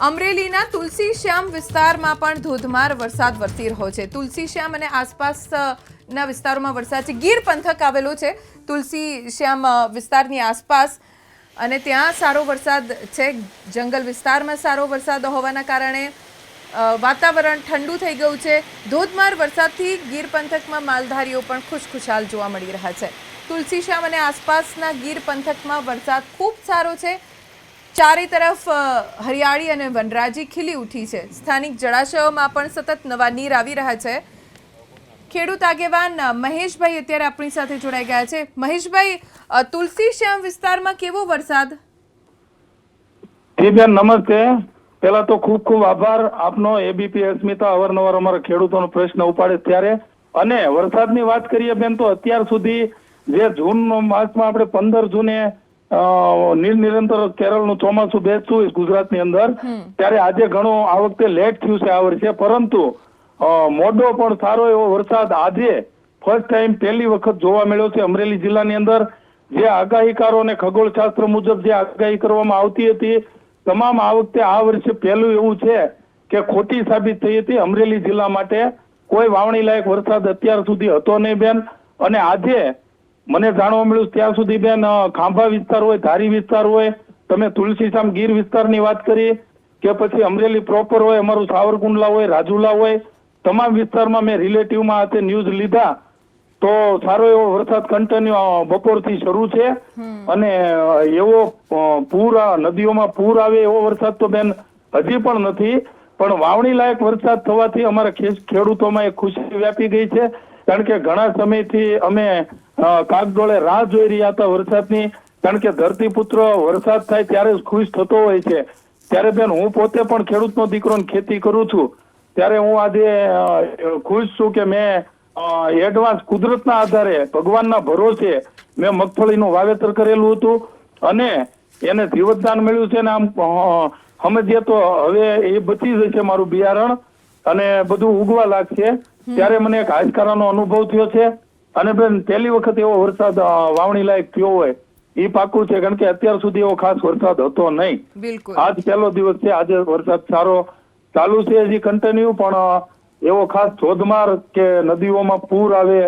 અમરેલીના તુલસીશ્યામ વિસ્તારમાં પણ ધોધમાર વરસાદ વરસી રહ્યો છે। તુલસીશ્યામ અને આસપાસના વિસ્તારોમાં વરસાદ છે। ગીર પંથક આવેલો છે તુલસીશ્યામ વિસ્તારની આસપાસ અને ત્યાં સારો વરસાદ છે। જંગલ વિસ્તારમાં સારો વરસાદ હોવાના કારણે વાતાવરણ ઠંડુ થઈ ગયું છે। ધોધમાર વરસાદથી ગીર પંથકમાં માલધારીઓ પણ ખુશખુશાલ જોવા મળી રહ્યા છે। તુલસીશ્યામ અને આસપાસના ગીર પંથકમાં વરસાદ ખૂબ સારો છે। ચારે તરફ હરિયાળી અને વનરાજી ખીલી ઉઠી છે। સ્થાનિક જળાશયોમાં પણ સતત નવા નીર આવી રહ્યા છે। ખેડૂત આગેવાન મહેશભાઈ અત્યારે આપણી સાથે જોડાઈ ગયા છે। મહેશભાઈ, તુલસીશ્યામ વિસ્તારમાં કેવો વરસાદ? જી બેન, નમસ્તે। પહેલા તો ખૂબ ખૂબ આભાર આપનો। એબીપી અસ્મિતા અવારનવાર અમારા ખેડૂતોનો પ્રશ્ન ઉપાડે ત્યારે। અને વરસાદની વાત કરીએ બેન, તો અત્યાર સુધી જે જૂન માસમાં આપણે 15 જૂને નિરંતર કેરળનું ચોમાસું બેસતું ગુજરાતની અંદર, ત્યારે આજે ઘણો આ વખતે લેટ થયું છે આ વર્ષે, પરંતુ મોડો પણ સારો એવો વરસાદ આજે ફર્સ્ટ ટાઈમ પહેલી વખત જોવા મળ્યો છે અમરેલી જિલ્લાની અંદર। જે આગાહીકારો અને ખગોળશાસ્ત્ર મુજબ જે આગાહી કરવામાં આવતી હતી, તમામ આ વખતે આ વર્ષે પહેલું એવું છે કે ખોટી સાબિત થઈ હતી। અમરેલી જિલ્લા માટે કોઈ વાવણી લાયક વરસાદ અત્યાર સુધી હતો નહીં બેન। અને આજે મને જાણવા મળ્યું ત્યાં સુધી બેન, ખાંભા વિસ્તાર હોય, ધારી વિસ્તાર હોય, તમે તુલસીશ્યામ ગીર વિસ્તારની વાત કરી કે પછી અમરેલી પ્રોપર હોય, અમારું સાવરકુંડલા હોય, રાજુલા હોય, તમામ વિસ્તારમાં મેં રિલેટિવમાં હાથે ન્યૂઝ લીધા તો સારો એવો વરસાદ કન્ટિન્યુ બપોરથી શરૂ છે। અને એવો પૂર, નદીઓમાં પૂર આવે એવો વરસાદ તો બેન હજી પણ નથી, પણ વાવણી લાયક વરસાદ થવાથી અમારા ખેડૂતોમાં એક ખુશી વ્યાપી ગઈ છે। કારણ કે ઘણા સમયથી અમે કાગડોળે રાહ જોઈ રહ્યા હતા વરસાદની। કારણ કે ધરતીપુત્ર વરસાદ થાય ત્યારે જ ખુશ થતો હોય છે। ત્યારે બેન, હું પોતે પણ ખેડૂતનો દીકરો ને ખેતી કરું છું, ત્યારે હું આજે ખુશ છું કે મેં એડવાન્સ કુદરતના આધારે ભગવાનના ભરોસે મેં મગફળીનું વાવેતર કરેલું હતું અને એને જીવતદાન મળ્યું છે। ને આમ સમજીએ તો હવે એ બચી જશે મારું બિયારણ અને બધું ઉગવા લાગશે। ત્યારે મને એક હાશકારાનો અનુભવ થયો છે। અને બેન, પહેલી વખત એવો વરસાદ વાવણી લાયક થયો હોય એ પાકું છે, કારણ કે અત્યાર સુધી એવો ખાસ વરસાદ હતો નહીં। બિલકુલ, આજ પહેલો દિવસ છે। આજે વરસાદ સારો ચાલુ છે હજી કન્ટિન્યુ, પણ એવો ખાસ ધોધમાર કે નદીઓમાં પૂર આવે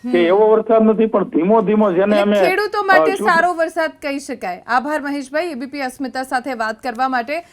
કે એવો વરસાદ નથી, પણ ધીમો ધીમો જેને અમે ખેડૂતો માટે સારો વરસાદ કહી શકાય। આભાર મહેશભાઈ, એબીપી અસ્મિતા સાથે વાત કરવા માટે।